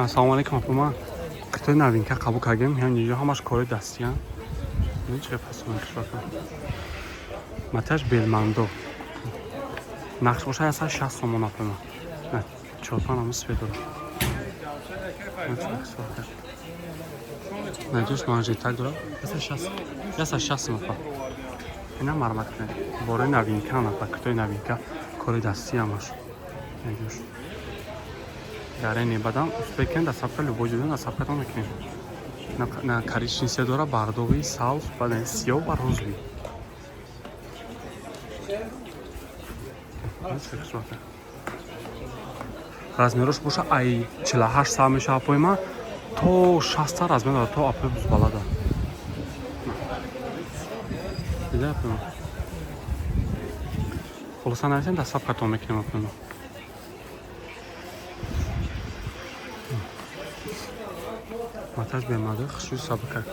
Assalomu alaykum opama. Xitoy novinka qabul qilgan. Ya'ni hammash kori dastiyan. Nechga pasmankish bakam. Montaj belmando. Naqsh o'sha esa 60 so'm opama. Na, cho'panamiz svedor. Надеюсь, может так дорого. Я сейчас смотрю. Ина марматка. Боре новинка, на так кто новинка. Кори дасти амаш. Надеюсь. Дарени бадам успекен да сапка любой жудан да сапка там мекнем. На коричневый дора бардовый соус, бадан сиёв ва розовый. Размерош боша ай 48 см меша апойма. То 60 размер дاره то апой буз балада. Дида апойма. Холоса нависен да сапка то мекнем апойма. Монтаж бемаде хушуй сабка.